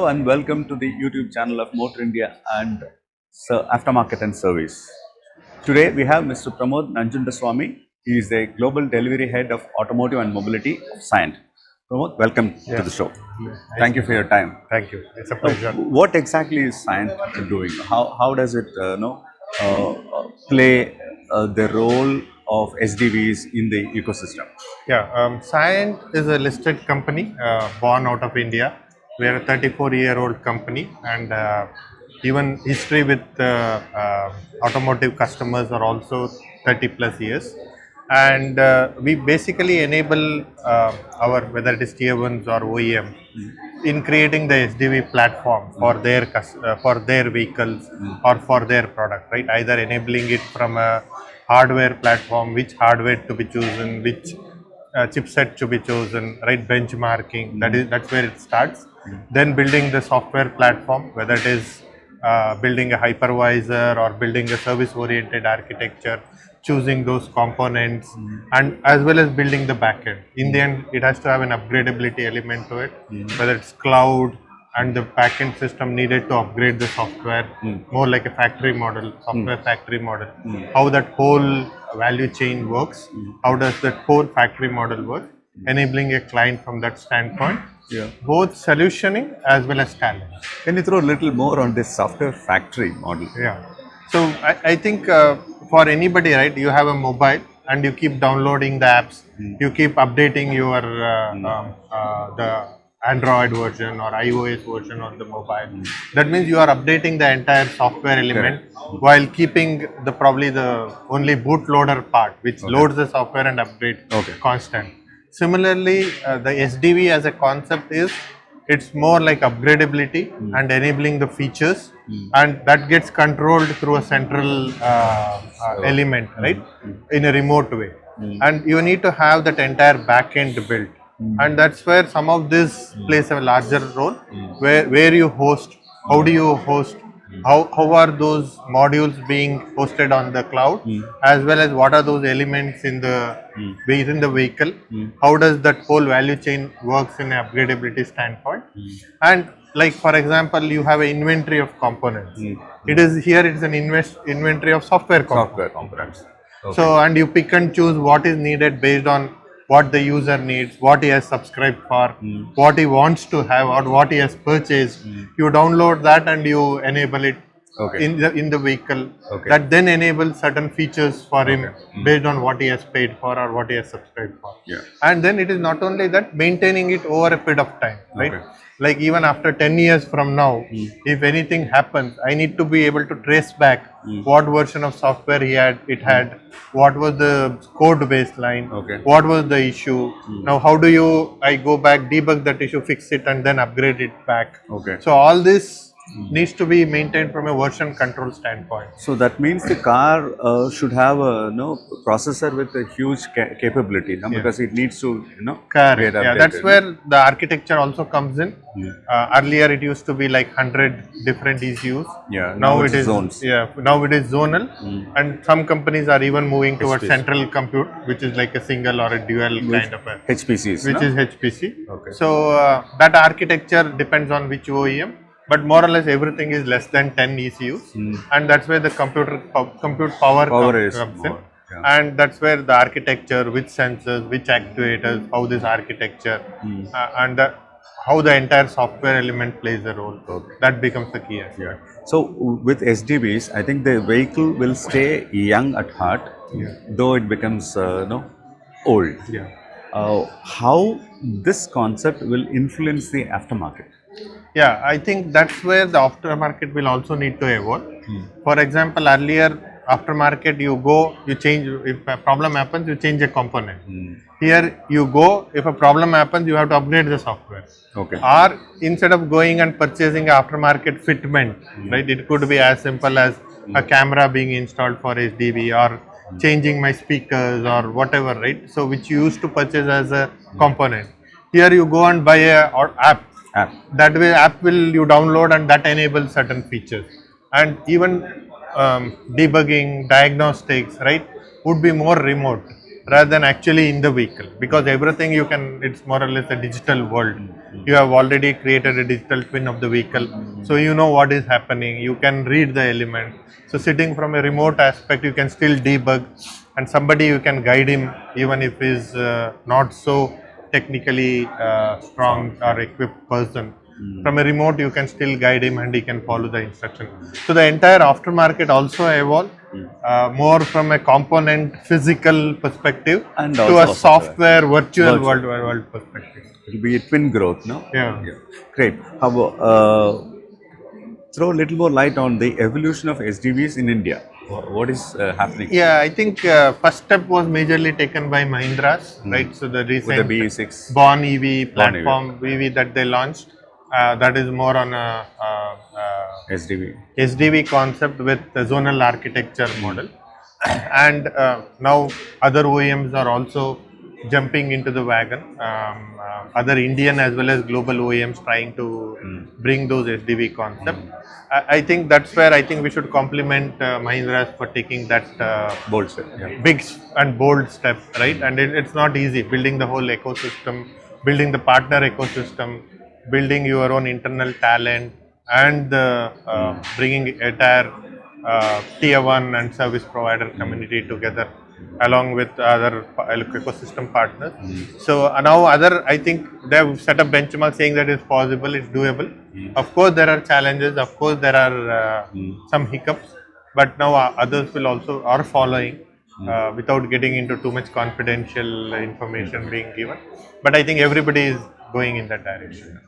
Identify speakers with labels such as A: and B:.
A: Hello and welcome to the YouTube channel of Motor India and Aftermarket and Service. Today we have Mr. Pramod Nanjundaswamy. He is the Global Delivery Head of Automotive and Mobility of Cyient. Pramod, welcome to the show. Thank you for your time.
B: Thank you. It's a pleasure.
A: What exactly is Cyient doing? How does it play the role of SDVs in the ecosystem?
B: Cyient is a listed company born out of India. We are a 34-year-old company, and even history with automotive customers are also 30 plus years. And we basically enable our, whether it is Tier-1s or OEMs, in creating the SDV platform for their vehicles or for their product, right? Either enabling it from a hardware platform, which hardware to be chosen, which chipset to be chosen, right? Benchmarking, that's where it starts. Then building the software platform, whether it is building a hypervisor or building a service-oriented architecture, choosing those components, and as well as building the backend. In the end, it has to have an upgradability element to it, whether it's cloud and the backend system needed to upgrade the software, more like a factory model, software factory model. How that whole value chain works, how does that whole factory model work, enabling a client from that standpoint. Both solutioning as well as talent.
A: Can you throw a little more on this software factory model?
B: So I think for anybody, right, you have a mobile and you keep downloading the apps, you keep updating your the Android version or iOS version on the mobile. That means you are updating the entire software element while keeping probably the only bootloader part, which loads the software and updates constant. Similarly, the SDV as a concept it's more like upgradability and enabling the features, and that gets controlled through a central element, right, in a remote way. And you need to have that entire backend built, and that's where some of this plays a larger role, where you host, how do you host, how are those modules being hosted on the cloud, as well as what are those elements within the vehicle, how does that whole value chain works in an upgradability standpoint. And like, for example, you have an inventory of components. It's an inventory of software components. So, and you pick and choose what is needed based on what the user needs, what he has subscribed for, what he wants to have, or what he has purchased. You download that and you enable it in the vehicle. That then enables certain features for him based on what he has paid for or what he has subscribed for. And then it is not only that, maintaining it over a period of time, right? Like even after 10 years from now, if anything happens, I need to be able to trace back what version of software it had, what was the code baseline, what was the issue. Now how do I go back, debug that issue, fix it, and then upgrade it back. So all this needs to be maintained from a version control standpoint.
A: So that means the car should have a processor with a huge capability, because it needs to
B: Correct. That's where the architecture also comes in. Earlier it used to be like 100 different ECUs. Now it is zones. Now it is zonal, and some companies are even moving towards central compute, which is like a single or a dual kind of a
A: HPCs,
B: which is HPC. So that architecture depends on which OEM. But more or less everything is less than 10 ECUs, and that's where the compute power comes in. And that's where the architecture, which sensors, which actuators, how this architecture, and how the entire software element plays a role. That becomes the key aspect.
A: So with SDVs, I think the vehicle will stay young at heart, though it becomes old. How this concept will influence the aftermarket?
B: I think that's where the aftermarket will also need to evolve. For example, earlier aftermarket, you change, if a problem happens, you change a component. Here you go, if a problem happens, you have to upgrade the software. Or instead of going and purchasing an aftermarket fitment, right, it could be as simple as a camera being installed for SDV, or changing my speakers or whatever, right? So which you used to purchase as a component. Here you go and buy a app. That way you download, and that enables certain features. And even debugging, diagnostics, right, would be more remote rather than actually in the vehicle, because everything it's more or less a digital world. You have already created a digital twin of the vehicle, so you know what is happening. You can read the element. So sitting from a remote aspect, you can still debug, and somebody you can guide him even if he's not so technically strong or equipped person. From a remote, you can still guide him and he can follow the instruction. So the entire aftermarket also evolved more from a component physical perspective
A: And
B: to
A: also
B: a software virtual world perspective.
A: It will be a twin growth, no?
B: Yeah.
A: Great. How about, throw a little more light on the evolution of SDVs in India. What is happening
B: Yeah, I think first step was majorly taken by Mahindra's, right? So the
A: with the
B: recent
A: BE6?
B: Born EV
A: Born EV.
B: platform EV that they launched, that is more on a
A: SDV.
B: SDV concept with the zonal architecture model. And now other OEMs are also jumping into the wagon. Other Indian as well as global OEMs trying to bring those SDV concept. I think that's where I think we should compliment Mahindra's for taking that
A: Bold step. Yeah.
B: big and bold step, right? And it's not easy building the whole ecosystem, building the partner ecosystem, building your own internal talent, and bringing entire tier 1 and service provider community together along with other ecosystem partners. So now I think they have set up benchmark saying that it's possible, it's doable. Of course, there are challenges. Of course, there are some hiccups, but now others will also are following without getting into too much confidential information being given. But I think everybody is going in that direction.